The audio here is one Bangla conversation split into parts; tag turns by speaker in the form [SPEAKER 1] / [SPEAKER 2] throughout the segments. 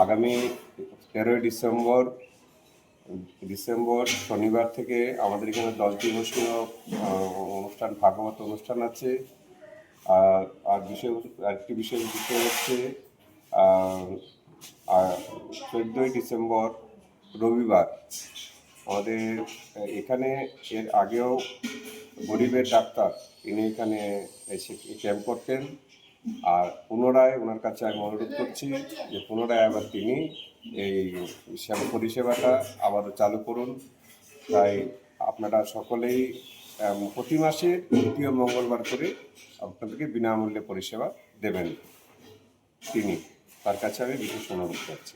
[SPEAKER 1] আগামী 13ই ডিসেম্বর শনিবার থেকে আমাদের এখানে 10 দিবসীয় অনুষ্ঠান, ভাগবত অনুষ্ঠান আছে। আরেকটি বিষয় হচ্ছে 14ই ডিসেম্বর রবিবার আমাদের এখানে এর আগেও গরিবের ডাক্তার ইনি এখানে এসে ক্যাম্প করতেন, আর পুনরায় ওনার কাছে আমি অনুরোধ করছি যে পুনরায় আবার তিনি এই পরিষেবাটা আবারও চালু করুন। তাই আপনারা সকলেই প্রতি মাসে দ্বিতীয় মঙ্গলবার করে আপনাদেরকে বিনামূল্যে পরিষেবা দেবেন তিনি। তার কাছে আমি বিশেষ অনুরোধ করছি।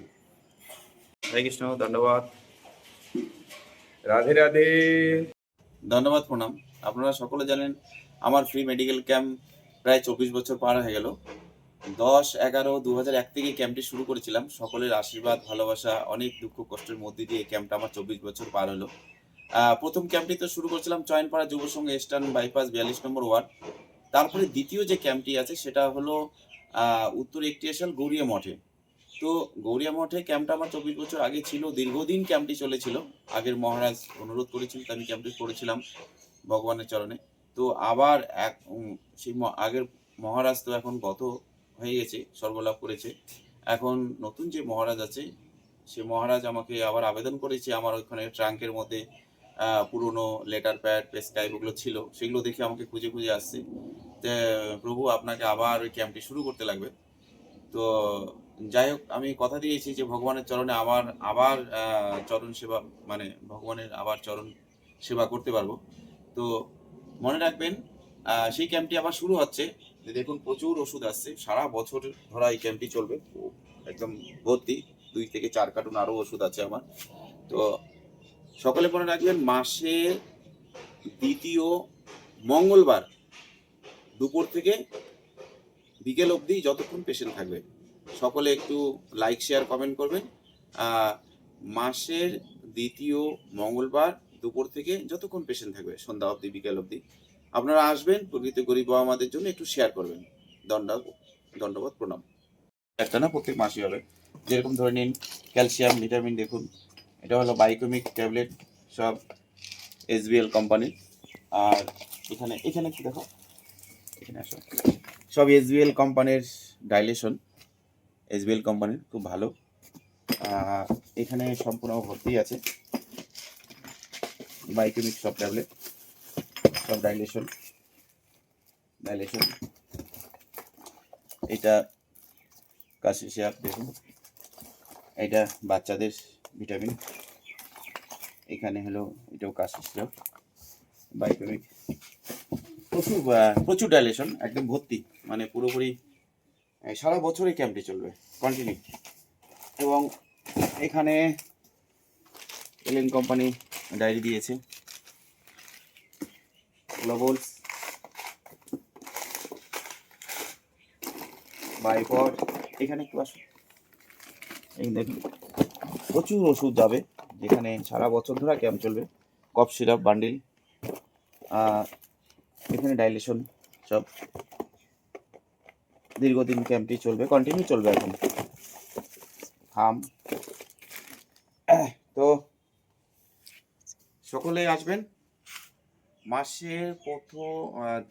[SPEAKER 2] হরে কৃষ্ণ, ধন্যবাদ।
[SPEAKER 1] রাধে রাধে।
[SPEAKER 2] ধন্যবাদ, প্রণাম। আপনারা সকলে জানেন আমার ফ্রি মেডিকেল ক্যাম্প প্রায় 24 বছর পার হয়ে গেল। 10/11/2001 থেকে ক্যাম্পটি শুরু করেছিলাম। সকলের আশীর্বাদ, ভালোবাসা, অনেক দুঃখ কষ্টের মধ্যে দিয়ে ক্যাম্পটা আমার 24 বছর পার হলো। প্রথম ক্যাম্পটি তো শুরু করেছিলাম চয়নপাড়া যুব সংঘ, ইস্টার্ন বাইপাস, 42 নম্বর ওয়ার্ড। তারপরে দ্বিতীয় যে ক্যাম্পটি আছে সেটা হলো উত্তর একটিয়াশাল গৌরিয়া মঠে। তো গৌরিয়া মঠে ক্যাম্পটা আমার 24 বছর আগে ছিল। দীর্ঘদিন ক্যাম্পটি চলেছিল। আগের মহারাজ অনুরোধ করেছিল, আমি ক্যাম্পটি করেছিলাম ভগবানের চরণে। তো আবার সেই আগের মহারাজ তো এখন গত হয়ে গেছে, স্বর্গলাভ করেছে। এখন নতুন যে মহারাজ আছে সে মহারাজ আমাকে আবার আবেদন করেছে। আমার ওইখানে ট্রাঙ্কের মধ্যে পুরনো লেটার প্যাড, প্রেসক্রাইব ওগুলো ছিল, সেগুলো দেখে আমাকে খুঁজে খুঁজে আসছে যে প্রভু আপনাকে আবার ওই ক্যাম্পটি শুরু করতে লাগবে। তো যাই হোক, আমি কথা দিয়েছি যে ভগবানের চরণে আবার চরণ সেবা, মানে ভগবানের আবার চরণ সেবা করতে পারবো। তো মনে রাখবেন সেই ক্যাম্পটি আবার শুরু হচ্ছে। দেখুন প্রচুর ওষুধ আসছে, সারা বছর ধরা এই ক্যাম্পটি চলবে, একদম ভর্তি। 2 থেকে 4 কার্টুন আরও ওষুধ আছে আমার। তো সকলে মনে রাখবেন মাসের দ্বিতীয় মঙ্গলবার দুপুর থেকে বিকেল অবধি যতক্ষণ পেশেন্ট থাকবে, সকলে একটু লাইক, শেয়ার, কমেন্ট করবেন। মাসের দ্বিতীয় মঙ্গলবার দুপুর থেকে যতক্ষণ পেশেন্ট থাকবে সন্ধ্যা অবধি, বিকেল অবধি আপনারা আসবেন। প্রকৃত গরিব বাবা আমাদের জন্য একটু শেয়ার করবেন। দণ্ডবাদ, প্রণাম। একটা না, প্রত্যেক মাসই হবে। যেরকম ধরে নিন ক্যালসিয়াম, ভিটামিন, দেখুন এটা হলো বাইকোমিক ট্যাবলেট, সব SBL কোম্পানির। আর এখানে কি দেখো, এখানে আসো, সব SBL কোম্পানির ডাইলেশন, SBL কোম্পানির খুব ভালো। এখানে সম্পূর্ণ ভর্তি আছে বাইকেমিক সব ট্যাবলেট, সব ডাইলেশন। এটা কাশি সিরাপ, দেখুন এটা বাচ্চাদের ভিটামিন। এখানে হলো এটাও কাশি সিরাপ, বাইকেমিক। প্রচুর ডাইলেশন, একদম ভর্তি, মানে পুরোপুরি সারা বছর এই ক্যাম্পটি চলবে কন্টিনিউ। এবং এখানে এলএন কোম্পানি ডায়েরি দিয়েছে, গ্লোবলস, বাইপড। এখানে একটু আসুন, এই দেখুন প্রচুর ওষুধ যাবে, যেখানে সারা বছর ধরে ক্যাম্প চলবে। কফ সিরাপ বান্ডিল, এখানে ডাইলেশন, সব দীর্ঘদিন ক্যাম্পটি চলবে, কন্টিনিউ চলবে এখন। তো সকলে আসবেন মাসের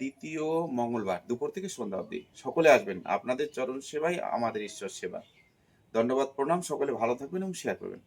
[SPEAKER 2] দ্বিতীয় মঙ্গলবার দুপুর থেকে সন্ধ্যা অবধি। সকলে আসবেন, আপনাদের চরণ সেবাই আমাদের ঈশ্বর সেবা। ধন্যবাদ, প্রণাম। সকলে ভালো থাকবেন এবং শেয়ার করবেন।